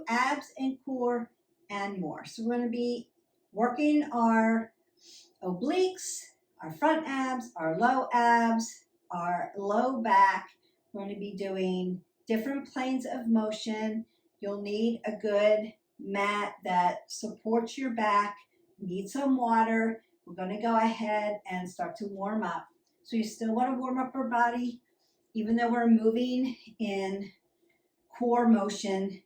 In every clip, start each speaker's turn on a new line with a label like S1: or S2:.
S1: do abs and core and more. So we're going to be working our obliques, our front abs, our low back. We're going to be doing different planes of motion. You'll need a good mat that supports your back. Need some water. We're going to go ahead and start to warm up. So you still want to warm up our body, even though we're moving in core motion,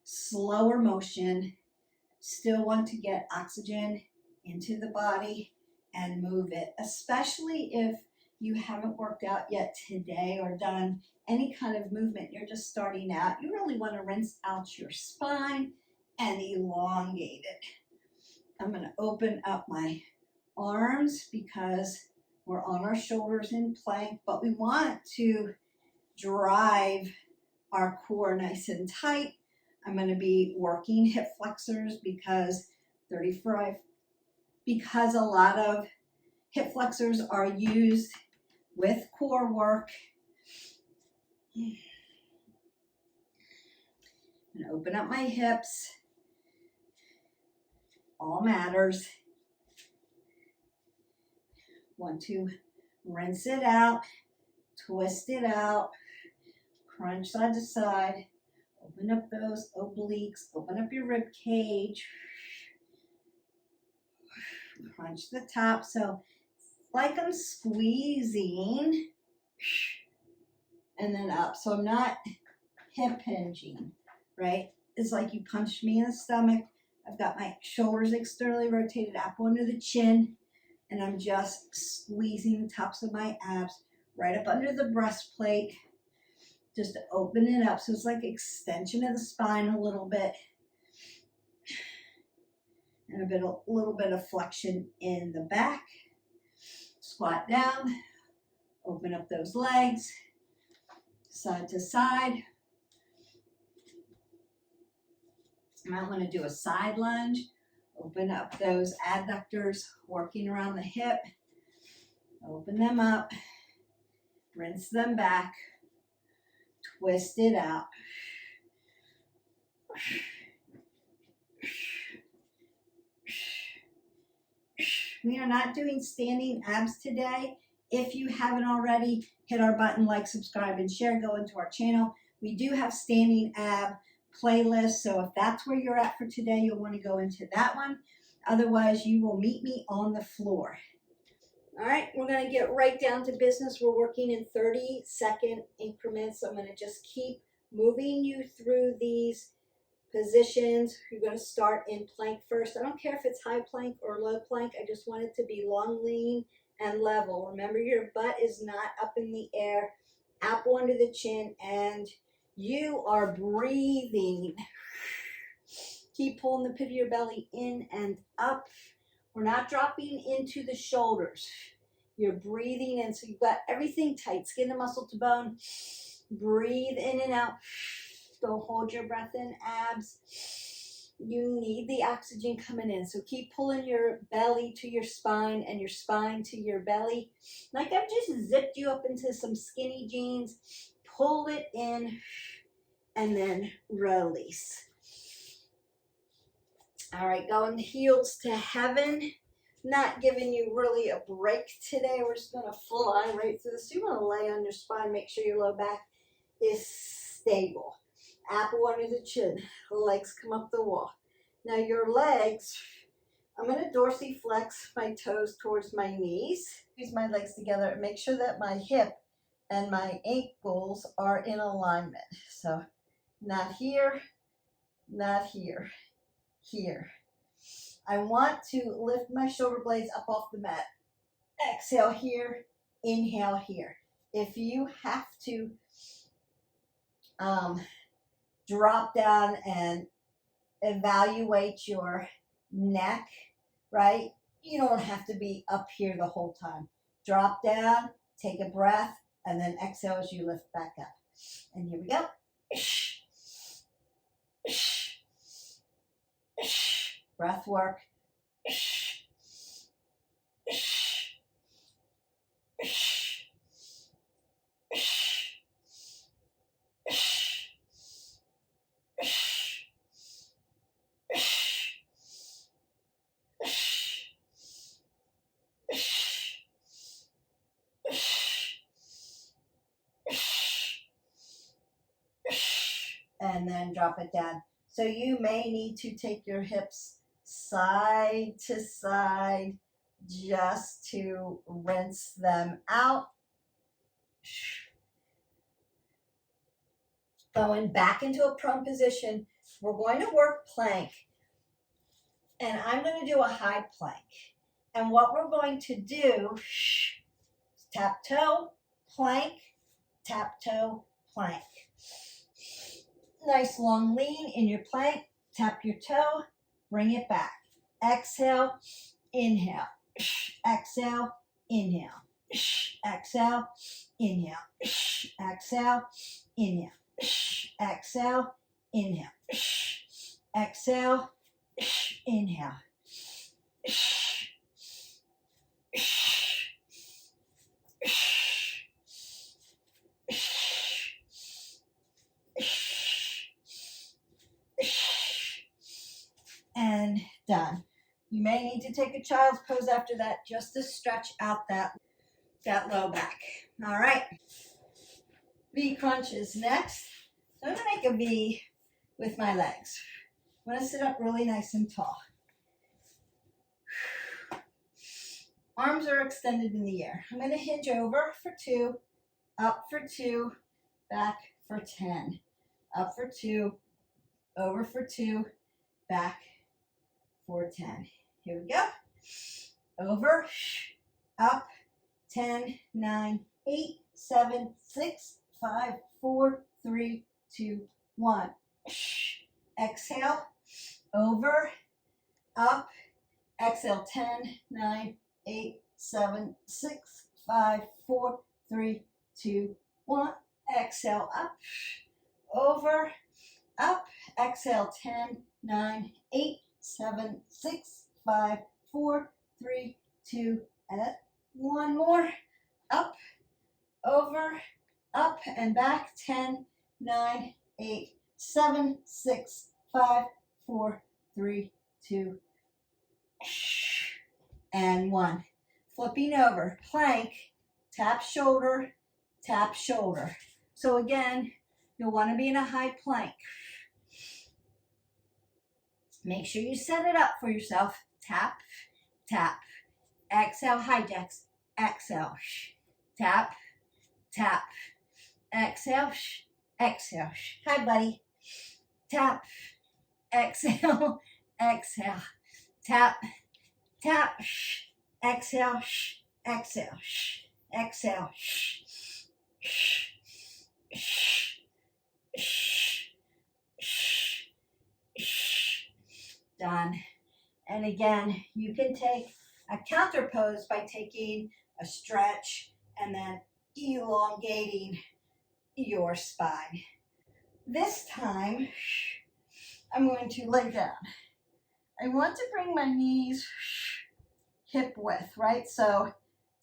S1: slower motion, still want to get oxygen into the body and move it, especially if you haven't worked out yet today or done any kind of movement. You're just starting out. You really want to rinse out your spine and elongate it. I'm going to open up my arms because we're on our shoulders in plank, but we want to drive our core nice and tight. I'm going to be working hip flexors because a lot of hip flexors are used with core work. I'm going to open up my hips. All matters. Want to rinse it out, twist it out, crunch side to side, open up those obliques, open up your rib cage, crunch the top. So it's like I'm squeezing and then up. So I'm not hip hinging, right? It's like you punched me in the stomach. I've got my shoulders externally rotated up under the chin, and I'm just squeezing the tops of my abs right up under the breastplate, just to open it up. So it's like extension of the spine a little bit, and a little bit of flexion in the back. Squat down, open up those legs, side to side. You might want to do a side lunge. Open up those adductors, working around the hip. Open them up, rinse them back, twist it out. We are not doing standing abs today. If you haven't already, hit our button, like, subscribe, and share. Go into our channel. We do have standing ab playlist, so if that's where you're at for today, you'll want to go into that one. Otherwise, you will meet me on the floor. All right, we're going to get right down to business. We're working in 30-second increments. I'm going to just keep moving you through these positions. You're going to start in plank first. I don't care if it's high plank or low plank. I just want it to be long, lean, and level. Remember, your butt is not up in the air, apple under the chin, and you are breathing. Keep pulling the pit of your belly in and up. We're not dropping into the shoulders. You're breathing in, so you've got everything tight, skin to muscle to bone. Breathe in and out. Don't hold your breath in, abs. You need the oxygen coming in, so keep pulling your belly to your spine and your spine to your belly. Like I've just zipped you up into some skinny jeans. Pull it in and then release. All right, going heels to heaven. Not giving you really a break today. We're just going to fly right through this. So you want to lay on your spine. Make sure your low back is stable. Apple under the chin. Legs come up the wall. Now your legs, I'm going to dorsiflex my toes towards my knees. Use my legs together and make sure that my hip and my ankles are in alignment. So not here, not here, here. I want to lift my shoulder blades up off the mat. Exhale here, inhale here. If you have to drop down and evaluate your neck, right? You don't have to be up here the whole time. Drop down, take a breath, and then exhale as you lift back up. And here we go. Breath work. and then drop it down. So you may need to take your hips side to side just to rinse them out. Going back into a prone position, we're going to work plank, and I'm going to do a high plank. And what we're going to do, tap toe, plank, tap toe, plank. Nice long lean in your plank, tap your toe, bring it back. Exhale, inhale, exhale, inhale, exhale, inhale, exhale, inhale, exhale, inhale, exhale, inhale. And done. You may need to take a child's pose after that just to stretch out that low back. All right. V crunch is next. So I'm going to make a V with my legs. I'm going to sit up really nice and tall. Arms are extended in the air. I'm going to hinge over for 2, up for 2, back for 10. Up for 2, over for 2, back for 10. Here we go. Over, up, 10, 9, 8, 7, 6, 5, 4, 3, 2, 1. Exhale, over, up, exhale, 10, 9, 8, 7, 6, 5, 4, 3, 2, 1. Exhale, up, over, up, exhale, 10, 9, 8, 7, 6, 5, 4, 3, 2, and 1 more. Up, over, up, and back. 10, 9, 8, 7, 6, 5, 4, 3, 2, and 1. Flipping over, plank, tap shoulder, tap shoulder. So again, you'll want to be in a high plank. Make sure you set it up for yourself. Tap, tap. Exhale, hijacks. Exhale. Tap, tap. Exhale, exhale. Hi, buddy. Tap, exhale, exhale. Tap, tap. Exhale, exhale, exhale. Done. And again, you can take a counter pose by taking a stretch and then elongating your spine. This time, I'm going to lay down. I want to bring my knees hip width, right? So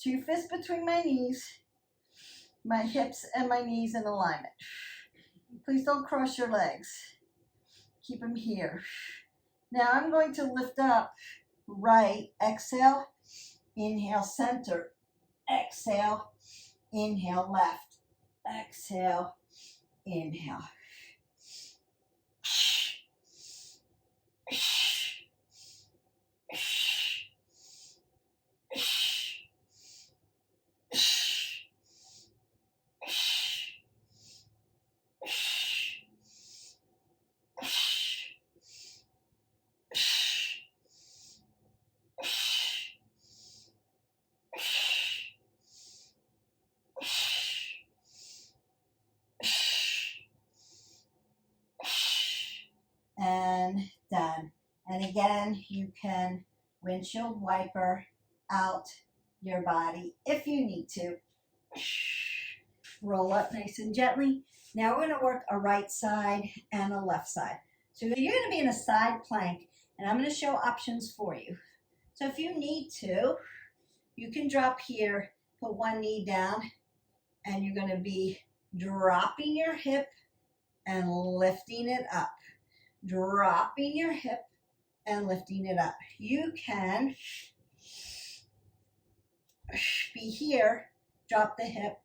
S1: 2 fists between my knees, my hips and my knees in alignment. Please don't cross your legs. Keep them here. Now I'm going to lift up right, exhale, inhale, center, exhale, inhale, left, exhale, inhale. And done. And again, you can windshield wiper out your body if you need to. Roll up nice and gently. Now we're going to work a right side and a left side. So you're going to be in a side plank, and I'm going to show options for you. So if you need to, you can drop here, put one knee down, and you're going to be dropping your hip and lifting it up. Dropping your hip and lifting it up. You can be here, drop the hip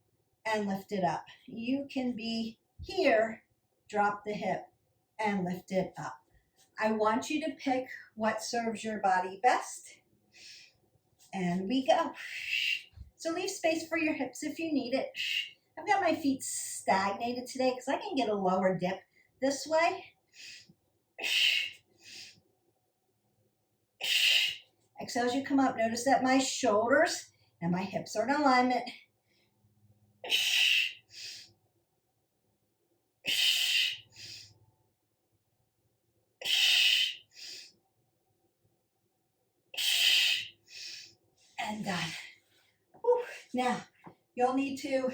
S1: and lift it up. You can be here, drop the hip and lift it up. I want you to pick what serves your body best. And we go. So leave space for your hips if you need it. I've got my feet stagnated today because I can get a lower dip this way. Exhale as you come up. Notice that my shoulders and my hips are in alignment. And done. Whew. Now, you'll need to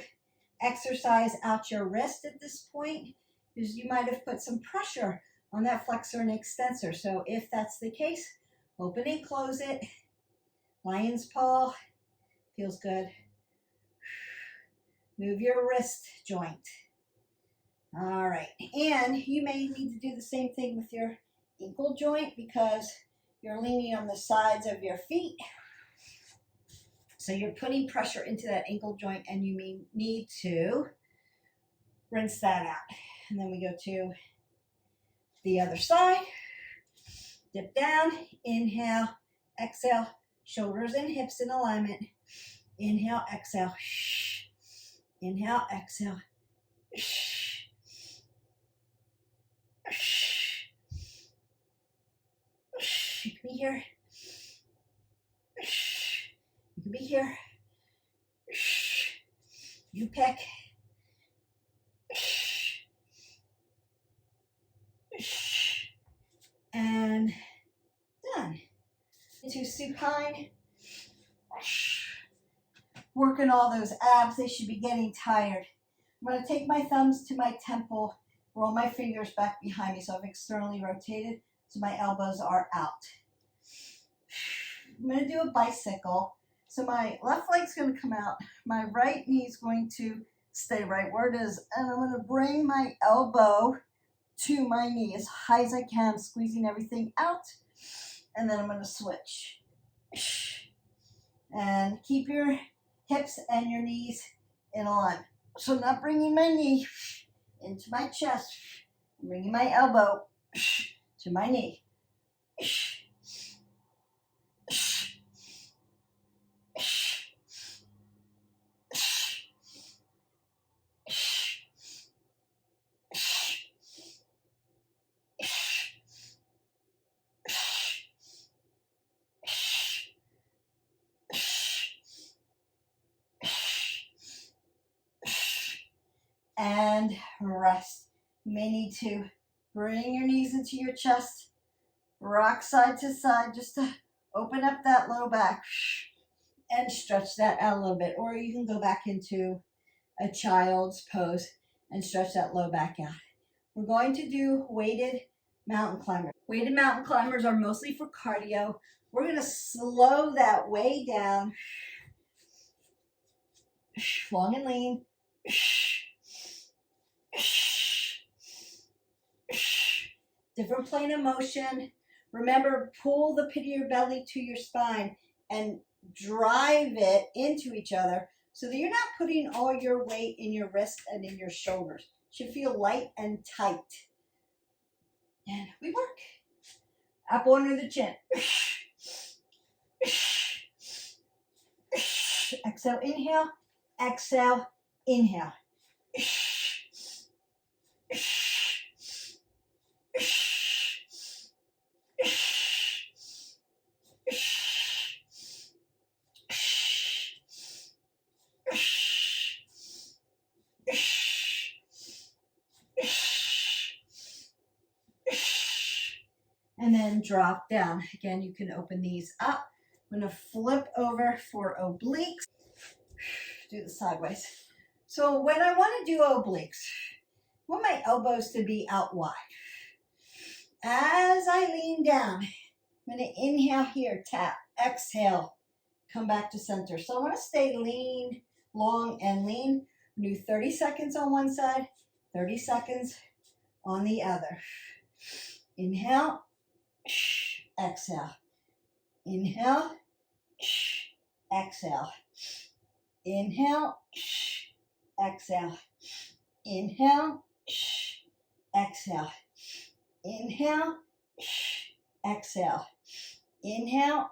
S1: exercise out your wrist at this point because you might have put some pressure on that flexor and extensor. So if that's the case, open and close it. Lion's paw feels good. Move your wrist joint. All right, and you may need to do the same thing with your ankle joint because you're leaning on the sides of your feet. So you're putting pressure into that ankle joint and you may need to rinse that out. And then we go to the other side. Dip down, inhale, exhale, shoulders and hips in alignment. Inhale, exhale. Inhale, exhale. You can be here. You can be here. You pick. And done. Into supine. Working all those abs, they should be getting tired. I'm going to take my thumbs to my temple, roll my fingers back behind me so I'm externally rotated so my elbows are out. I'm going to do a bicycle. So my left leg's going to come out, my right knee is going to stay right where it is, and I'm going to bring my elbow to my knee as high as I can, squeezing everything out, and then I'm going to switch. And keep your hips and your knees in alignment. So I'm not bringing my knee into my chest, I'm bringing my elbow to my knee. And rest. You may need to bring your knees into your chest, rock side to side just to open up that low back and stretch that out a little bit. Or you can go back into a child's pose and stretch that low back out. We're going to do weighted mountain climbers. Weighted mountain climbers are mostly for cardio. We're going to slow that way down, long and lean. Different plane of motion. Remember, pull the pit of your belly to your spine and drive it into each other so that you're not putting all your weight in your wrists and in your shoulders. It should feel light and tight. And we work. Apple under the chin. Exhale, inhale. Exhale, inhale. And then drop down. Again, you can open these up. I'm going to flip over for obliques. Do the sideways. So when I want to do obliques, I want my elbows to be out wide. As I lean down, I'm going to inhale here, tap, exhale, come back to center. So I want to stay lean, long and lean. Do 30 seconds on one side, 30 seconds on the other. Inhale, exhale. Inhale, exhale. Inhale, exhale. Inhale, exhale. Inhale, exhale. Inhale,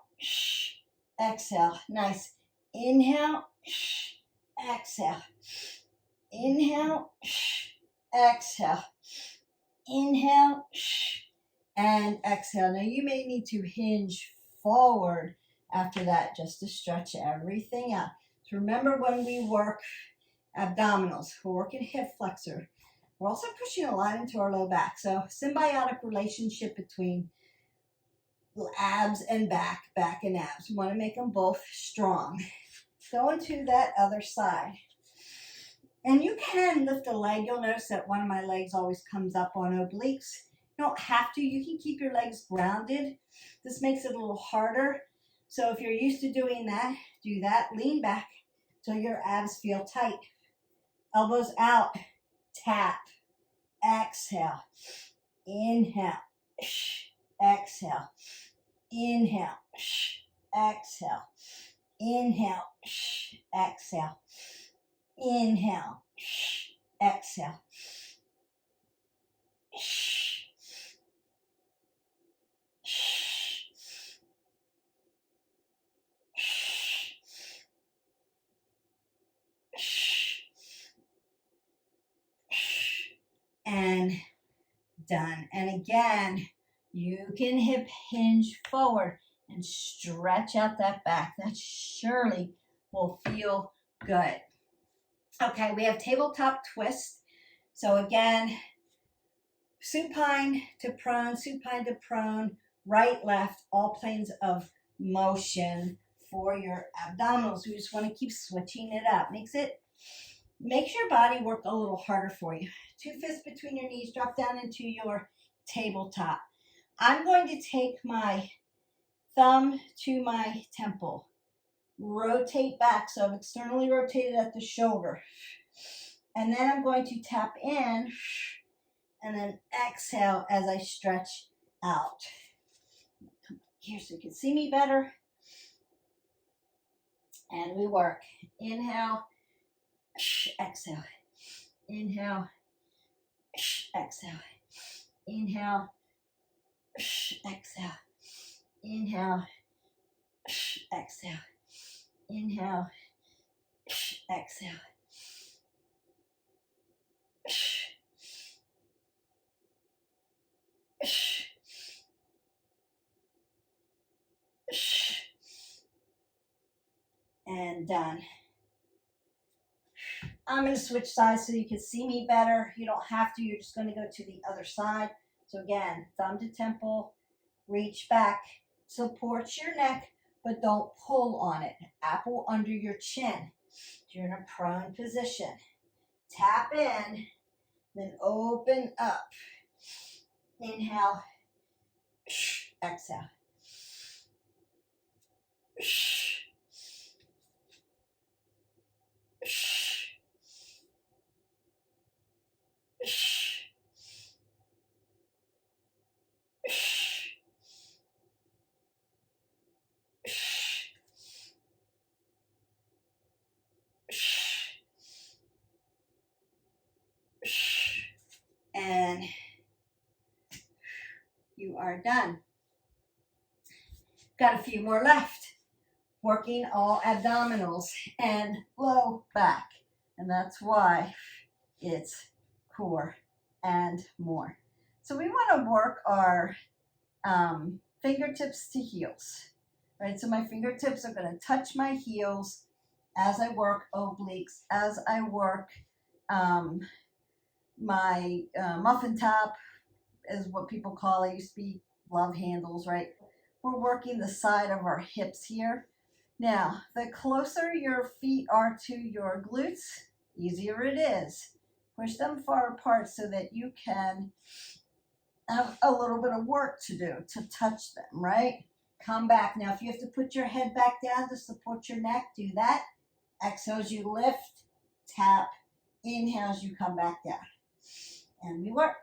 S1: exhale. Nice. Inhale, exhale. Inhale, exhale. Inhale, and exhale. Now you may need to hinge forward after that just to stretch everything out. So remember, when we work abdominals, we're working hip flexor. We're also pushing a lot into our low back. So symbiotic relationship between abs and back, back and abs. We want to make them both strong. Go into that other side. And you can lift a leg. You'll notice that one of my legs always comes up on obliques. You don't have to. You can keep your legs grounded. This makes it a little harder. So if you're used to doing that, do that. Lean back till your abs feel tight. Elbows out. Tap. Exhale. Inhale. Exhale. Inhale. Exhale. Inhale. Exhale. Inhale. Exhale. And done. And again, you can hip hinge forward and stretch out that back. That surely will feel good. Okay, we have tabletop twist. So again, supine to prone, right, left, all planes of motion for your abdominals. We just want to keep switching it up. Makes your body work a little harder for you. 2 fists between your knees, drop down into your tabletop. I'm going to take my thumb to my temple. Rotate back, so I'm externally rotated at the shoulder. And then I'm going to tap in and then exhale as I stretch out. Come here so you can see me better. And we work. Inhale, exhale. Inhale, exhale. Inhale, exhale. Inhale, exhale. Inhale, exhale. And done. I'm going to switch sides so you can see me better. You don't have to. You're just going to go to the other side. So again, thumb to temple, reach back, support your neck, but don't pull on it. Apple under your chin. You're in a prone position. Tap in, then open up. Inhale, exhale. And you are done. Got a few more left. Working all abdominals and low back. And that's why it's core and more. So we want to work our fingertips to heels. Right? So my fingertips are going to touch my heels as I work obliques, as I work my muffin top is what people call it. Used to be love handles, right? We're working the side of our hips here. Now, the closer your feet are to your glutes, easier it is. Push them far apart so that you can have a little bit of work to do to touch them, right? Come back. Now, if you have to put your head back down to support your neck, do that. Exhale as you lift, tap. Inhale as you come back down. And we work.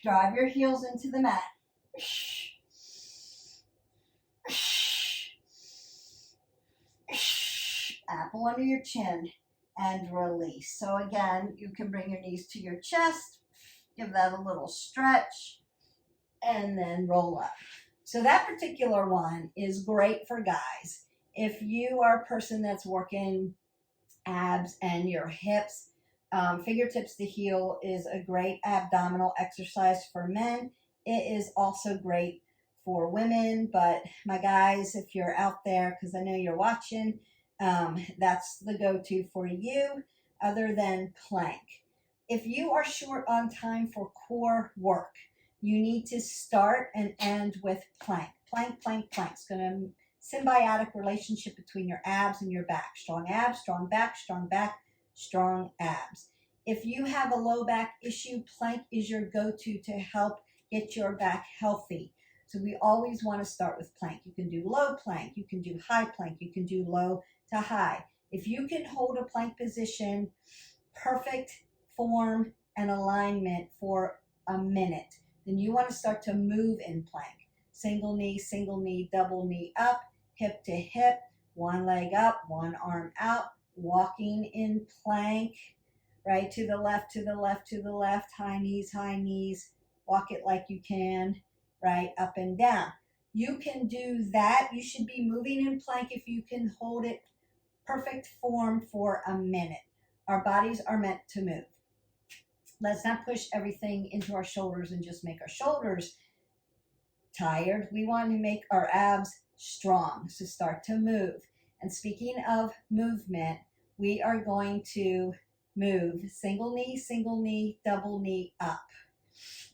S1: Drive your heels into the mat. Apple under your chin and release. So again, you can bring your knees to your chest, give that a little stretch, and then roll up. So that particular one is great for guys. If you are a person that's working abs and your hips, fingertips to heel is a great abdominal exercise for men. It is also great for women, but my guys, if you're out there, because I know you're watching, that's the go-to for you other than plank. If you are short on time for core work, you need to start and end with plank. Plank, plank, plank. It's going to symbiotic relationship between your abs and your back. Strong abs, strong back, strong back, strong abs. If you have a low back issue, plank is your go-to to help get your back healthy. So we always want to start with plank. You can do low plank, you can do high plank, you can do low to high. If you can hold a plank position, perfect form and alignment for a minute, then you want to start to move in plank. Single knee, double knee up, hip to hip, one leg up, one arm out, walking in plank, right to the left, to the left, to the left, high knees, walk it like you can, right, up and down. You can do that. You should be moving in plank if you can hold it perfect form for a minute. Our bodies are meant to move. Let's not push everything into our shoulders and just make our shoulders tired. We want to make our abs strong. So start to move. And speaking of movement, we are going to move single knee, double knee up.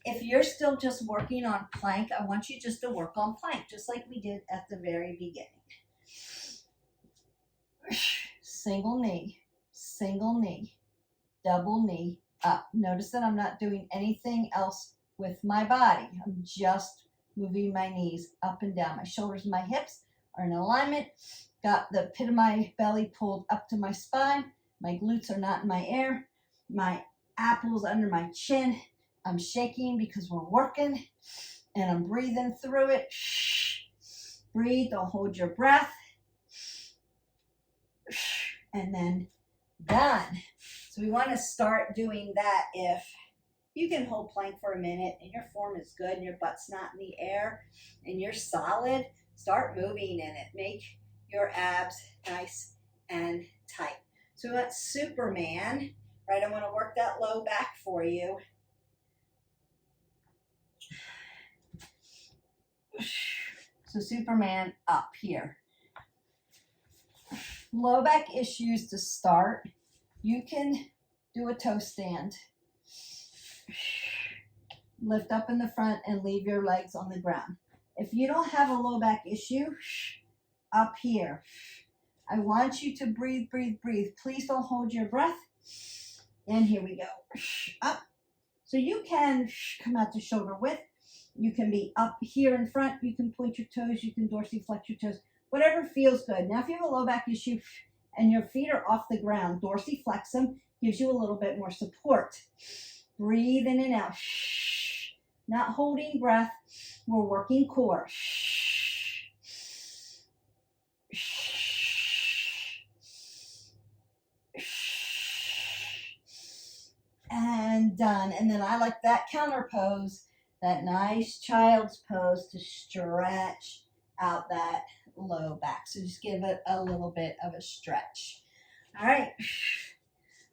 S1: If you're still just working on plank, I want you just to work on plank, just like we did at the very beginning. Single knee, double knee up. Notice that I'm not doing anything else with my body. I'm just moving my knees up and down. My shoulders and my hips are in alignment. Got the pit of my belly pulled up to my spine. My glutes are not in my air. My apple's under my chin. I'm shaking because we're working, and I'm breathing through it. Breathe, don't hold your breath. And then done. So we want to start doing that. If you can hold plank for a minute and your form is good and your butt's not in the air and you're solid, start moving in it. Make your abs nice and tight. So we want Superman, right? I want to work that low back for you. So Superman up here. Low back issues to start. You can do a toe stand. Lift up in the front and leave your legs on the ground. If you don't have a low back issue, up here, I want you to breathe, breathe, breathe. Please don't hold your breath. And here we go. Up. So you can come out to shoulder width. You can be up here in front. You can point your toes. You can dorsiflex your toes. Whatever feels good. Now, if you have a low back issue and your feet are off the ground, dorsiflex them. Gives you a little bit more support. Breathe in and out. Not holding breath. We're working core. And done. And then I like that counter pose, that nice child's pose, to stretch out that low back. So just give it a little bit of a stretch. All right.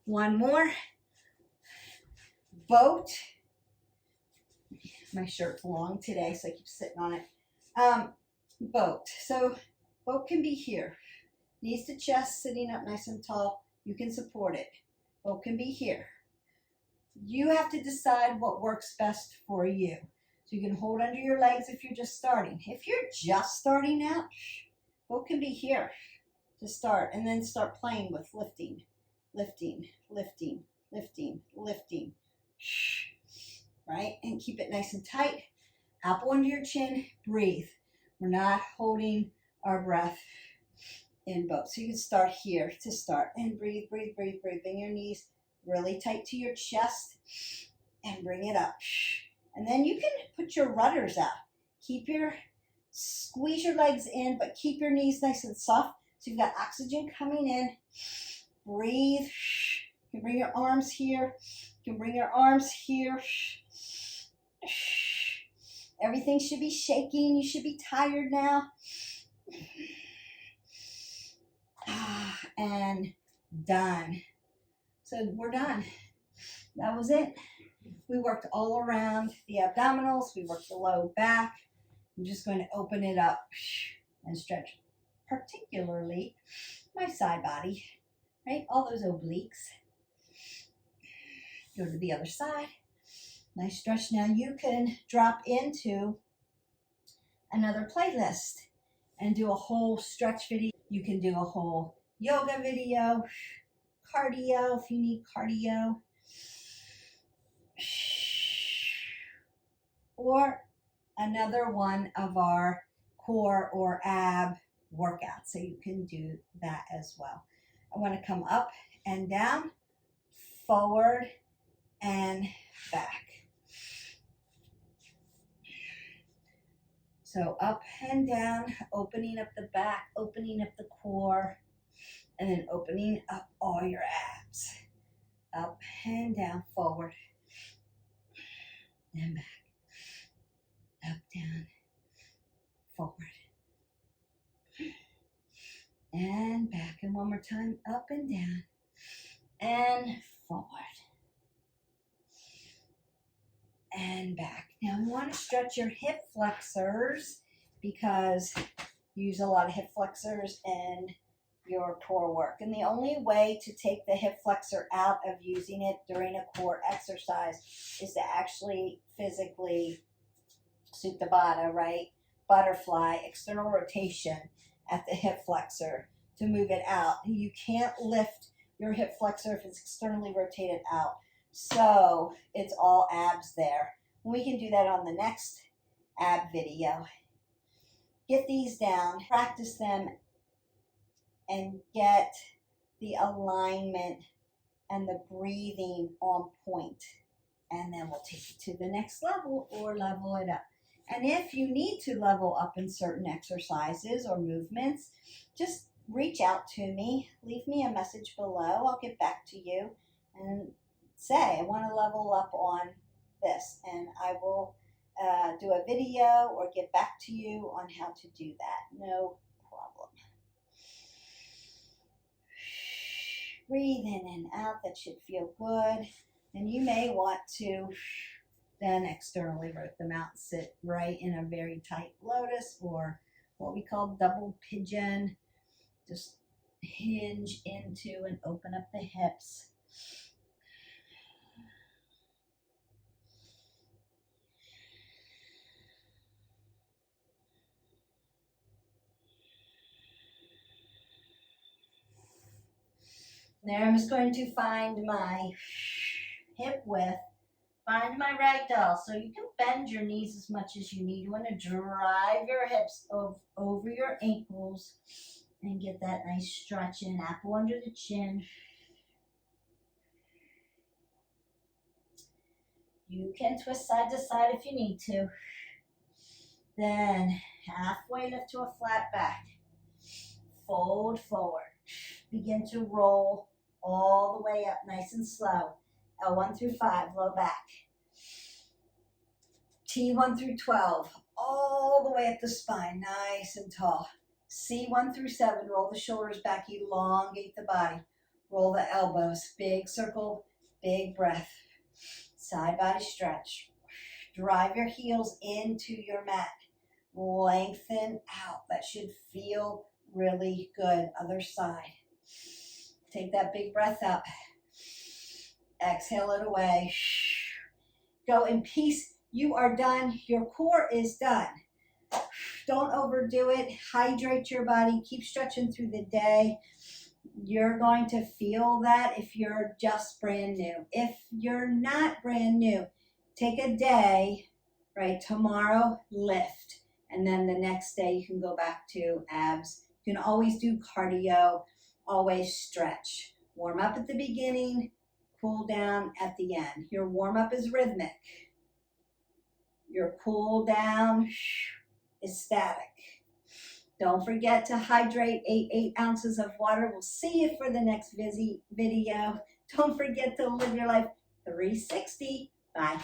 S1: One more. Boat. My shirt's long today, so I keep sitting on it. Boat. So boat can be here. Knees to chest, sitting up nice and tall. You can support it. Boat can be here. You have to decide what works best for you. So you can hold under your legs if you're just starting. If you're just starting out, boat can be here to start, and then start playing with lifting, lifting, lifting, lifting, lifting. Right? And keep it nice and tight. Apple under your chin. Breathe. We're not holding our breath in both. So you can start here to start. And breathe, breathe, breathe, breathe. Bring your knees really tight to your chest and bring it up. And then you can put your rudders out. Squeeze your legs in, but keep your knees nice and soft. So you've got oxygen coming in. Breathe. You can bring your arms here. You can bring your arms here. Everything should be shaking. You should be tired now. And done. So we're done. That was it. We worked all around the abdominals. We worked the low back. I'm just going to open it up and stretch, particularly my side body, right? All those obliques. Go to the other side. Nice stretch. Now you can drop into another playlist and do a whole stretch video. You can do a whole yoga video, cardio if you need cardio, or another one of our core or ab workouts. So you can do that as well. I want to come up and down, forward and back. So up and down, opening up the back, opening up the core, and then opening up all your abs. Up and down, forward and back. Up, down, forward and back. And one more time, up and down and forward and back. Now we want to stretch your hip flexors because you use a lot of hip flexors in your core work. And the only way to take the hip flexor out of using it during a core exercise is to actually physically Supta Baddha, right? Butterfly, external rotation at the hip flexor to move it out. You can't lift your hip flexor if it's externally rotated out. So it's all abs there. We can do that on the next ab video. Get these down, practice them, and get the alignment and the breathing on point. And then we'll take it to the next level or level it up. And if you need to level up in certain exercises or movements, just reach out to me. Leave me a message below. I'll get back to you and say, I want to level up on this. And I will do a video or get back to you on how to do that. No problem. Breathe in and out. That should feel good. And you may want to then externally rotate them out, sit right in a very tight lotus or what we call double pigeon. Just hinge into and open up the hips. There, I'm just going to find my hip width, find my ragdoll. So you can bend your knees as much as you need. You want to drive your hips over your ankles and get that nice stretch in, apple under the chin. You can twist side to side if you need to. Then halfway lift to a flat back. Fold forward. Begin to roll all the way up nice and slow. L1 through 5, low back. T1 through 12, all the way up the spine, nice and tall. C1 through 7, roll the shoulders back, elongate the body. Roll the elbows, big circle, big breath. Side body stretch. Drive your heels into your mat. Lengthen out. That should feel really good. Other side. Take that big breath up. Exhale it away. Go in peace. You are done. Your core is done. Don't overdo it. Hydrate your body. Keep stretching through the day. You're going to feel that if you're just brand new. If you're not brand new, take a day, right? Tomorrow, lift. And then the next day you can go back to abs. You can always do cardio, always stretch. Warm up at the beginning, cool down at the end. Your warm up is rhythmic. Your cool down is static. Don't forget to hydrate, 8 ounces of water. We'll see you for the next video. Don't forget to live your life 360. Bye.